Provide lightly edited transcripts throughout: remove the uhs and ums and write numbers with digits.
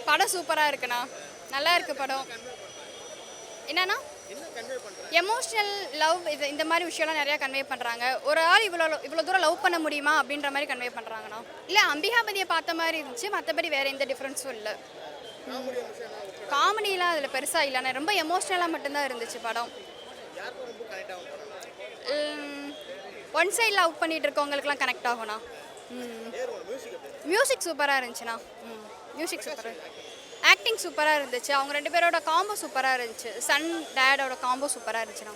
படம் சூப்பராக இருக்குண்ணா, நல்லா இருக்கு படம். என்னன்னா எமோஷ்னல் லவ் இந்த மாதிரி விஷயம்லாம் நிறையா கன்வே பண்ணுறாங்க. ஒரு ஆள் இவ்வளோ தூரம் லவ் பண்ண முடியுமா அப்படின்ற மாதிரி கன்வே பண்ணுறாங்கண்ணா. இல்லை அம்பிகாபதியை பார்த்த மாதிரி இருந்துச்சு, மற்றபடி வேறு எந்த டிஃப்ரென்ஸும் இல்லை. காமெடியெலாம் அதில் பெருசாக இல்லைண்ணா, ரொம்ப எமோஷ்னலாக மட்டும்தான் இருந்துச்சு படம். ஒன் சைட் லவ் பண்ணிட்டு இருக்கவங்களுக்குலாம் கனெக்ட் ஆகும்ண்ணா. மியூசிக் சூப்பராக இருந்துச்சுண்ணா. மியூசிக் சூப்பராக, ஆக்டிங் சூப்பராக இருந்துச்சு. அவங்க 2 பேரோட காம்போ சூப்பராக இருந்துச்சு. சன் டேடோட காம்போ சூப்பராக இருந்துச்சுண்ணா.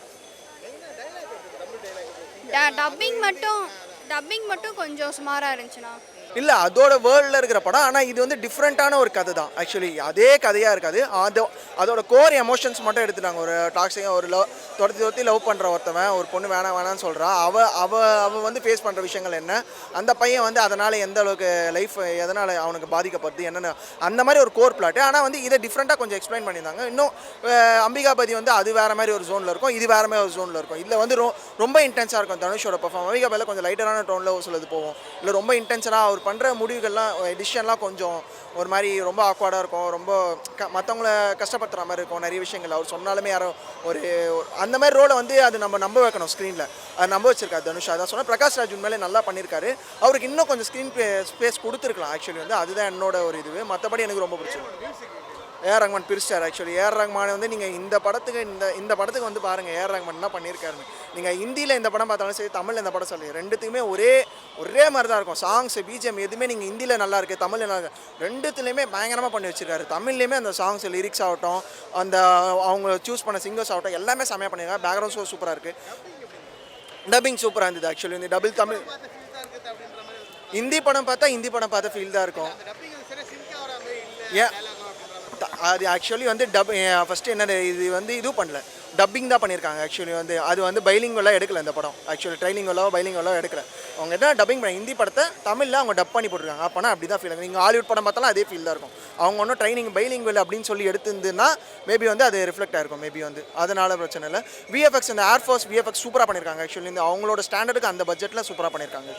டப்பிங் மட்டும் கொஞ்சம் சுமாராக இருந்துச்சுண்ணா. இல்லை அதோட வேர்ல்டில் இருக்கிற படம். ஆனால் இது வந்து டிஃப்ரெண்ட்டான ஒரு கதை தான். ஆக்சுவலி அதே கதையாக இருக்காது. அதோட கோர் எமோஷன்ஸ் மட்டும் எடுத்துட்டாங்க. ஒரு டாக்ஸிக்காக ஒரு துரத்தி லவ் பண்ணுற ஒருத்தவன் ஒரு பொண்ணு வேணான்னு சொல்கிறான். அவள் வந்து ஃபேஸ் பண்ணுற விஷயங்கள் என்ன, அந்த பையன் வந்து அதனால் எந்த அளவுக்கு லைஃப் எதனால் அவனுக்கு பாதிக்கப்படுது என்னென்ன, அந்த மாதிரி ஒரு கோர் பிளாட்டு. ஆனால் வந்து இதை டிஃப்ரெண்ட்டாக கொஞ்சம் எக்ஸ்பிளைன் பண்ணியிருந்தாங்க. இன்னும் அம்பிகாபதி வந்து அது வேறு மாதிரி ஒரு ஜோனில் இருக்கும், இது வேறு மாதிரி ஒரு ஜோனில் இருக்கும். இதில் வந்து ரொம்ப இன்டென்ஸாக இருக்கும் தனுஷோட பர்ஃபார்ம். அம்பிகாபதியில் கொஞ்சம் லைட்டரான டோனில் சொல்லுது போவோம். இல்லை ரொம்ப இன்டென்ஸாக அவர் பண்ணுற முடிவுகள்லாம் டிசிஷன்லாம் கொஞ்சம் ஒரு மாதிரி ரொம்ப ஆக்வர்டாக இருக்கும். ரொம்ப மற்றவங்கள கஷ்டப்படுத்துகிற மாதிரி இருக்கும். நிறைய விஷயங்கள் அவர் சொன்னாலுமே யாரும் ஒரு அந்த மாதிரி ரோலை வந்து அது நம்ம நம்ப வைக்கணும் ஸ்க்ரீனில். அது நம்ப வச்சிருக்காரு தனுஷ். அதான் சொன்னால் பிரகாஷ் ராஜ் உண்மையிலே நல்லா பண்ணியிருக்காரு. அவருக்கு இன்னும் கொஞ்சம் ஸ்க்ரீன் ஸ்பேஸ் கொடுத்துருக்கலாம். ஆக்சுவலி வந்து அதுதான் என்னோட ஒரு இது. மற்றபடி எனக்கு ரொம்ப பிடிச்சிருக்கு. ஏஆர் ரஹ்மான் பிரிஸ்டார். ஆக்சுவலி ஏஆர் ரஹ்மான் வந்து நீங்கள் இந்த படத்துக்கு வந்து பாருங்கள் ஏஆர் ரஹ்மான் என்ன பண்ணியிருக்காருன்னு. நீங்கள் ஹிந்தியில் இந்த படம் பார்த்தாலும் சரி, தமிழில் இந்த படம் சொல்லி ரெண்டுத்துக்குமே ஒரே மாதிரி தான் இருக்கும். சாங்ஸ் பிஜிஎம் எதுவுமே நீங்கள் ஹிந்தியில் நல்லா இருக்குது, தமிழில் நல்லா இருக்குது, ரெண்டுத்துலேயுமே பயங்கரமாக பண்ணி வச்சிருக்காரு. தமிழ்லேயுமே அந்த சாங்ஸ் லிரிக்ஸ் ஆகட்டும், அந்த அவங்க சூஸ் பண்ண சிங்கர்ஸ் ஆகட்டும், எல்லாமே செம்மையாக பண்ணியிருக்காங்க. பேக்ரவுண்ட் ஷோ சூப்பராக இருக்குது. டப்பிங் சூப்பராக இருந்தது. ஆக்சுவலி இந்த டபுள் தமிழ் ஹிந்தி படம் பார்த்தா ஃபீல் தான் இருக்கும். ஏன் அது ஆக்சுவலி வந்து ஃபஸ்ட்டு என்ன இது பண்ணல, டப்பிங் தான் பண்ணியிருக்காங்க. ஆக்சுவலி வந்து அது வந்து பைலிங்குவலாக எடுக்கல இந்த படம். ஆக்சுவலி பைலிங்குவலாக எடுக்கல. அவங்க என்ன டப்பிங் பண்ணி ஹிந்தி படத்தை தமிழில் அவங்க டப் பண்ணி போட்டிருக்காங்க. அப்போனா அப்படி தான் ஃபீல் ஆகும். நீங்கள் ஹாலிவுட் படம் பார்த்தாலும் அதே ஃபீல் தான் இருக்கும். அவங்க ஒன்றும் ட்ரைனிங் பைலிங்குவல் அப்படின்னு சொல்லி எடுத்துருந்துன்னா மேபி வந்து அது ரிஃப்ளெக்ட் ஆகிருக்கும். மேபி வந்து அதனால பிரச்சனை இல்லை. விஎஃப்எக்ஸ் இந்த ஏர்ஃபோர்ஸ் விஎஃப்எக்ஸ் சூப்பராக பண்ணியிருக்காங்க. ஆக்சுவலி இந்த அவங்களோட ஸ்டாண்டர்டுக்கு அந்த பட்ஜெட்டில் சூப்பராக பண்ணியிருக்காங்க.